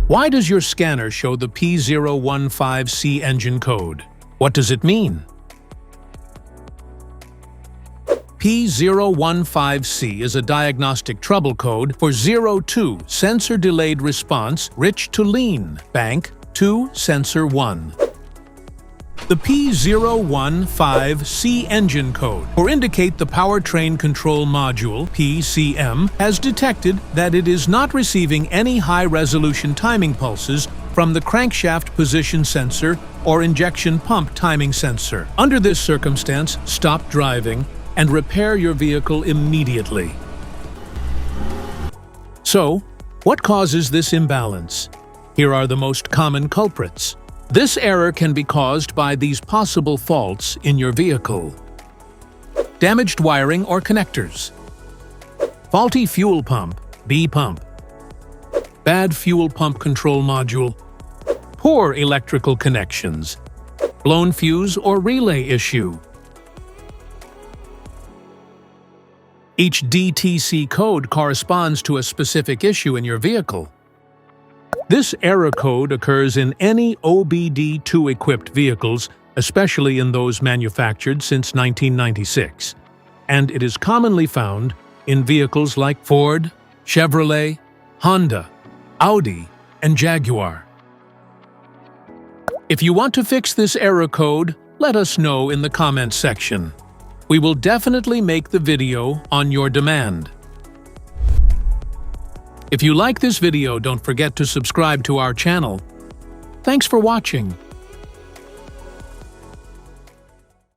Why does your scanner show the P015C engine code? What does it mean? P015C is a diagnostic trouble code for 02 sensor delayed response rich to lean, bank 2 sensor 1. The P015C engine code, or indicate the powertrain control module (PCM), has detected that it is not receiving any high-resolution timing pulses from the crankshaft position sensor or injection pump timing sensor. Under this circumstance, stop driving and repair your vehicle immediately. So, what causes this imbalance? Here are the most common culprits. This error can be caused by these possible faults in your vehicle: damaged wiring or connectors, faulty fuel pump, B pump, bad fuel pump control module, poor electrical connections, blown fuse or relay issue. Each DTC code corresponds to a specific issue in your vehicle. This error code occurs in any OBD2-equipped vehicles, especially in those manufactured since 1996, and it is commonly found in vehicles like Ford, Chevrolet, Honda, Audi, and Jaguar. If you want to fix this error code, let us know in the comments section. We will definitely make the video on your demand. If you like this video, don't forget to subscribe to our channel. Thanks for watching.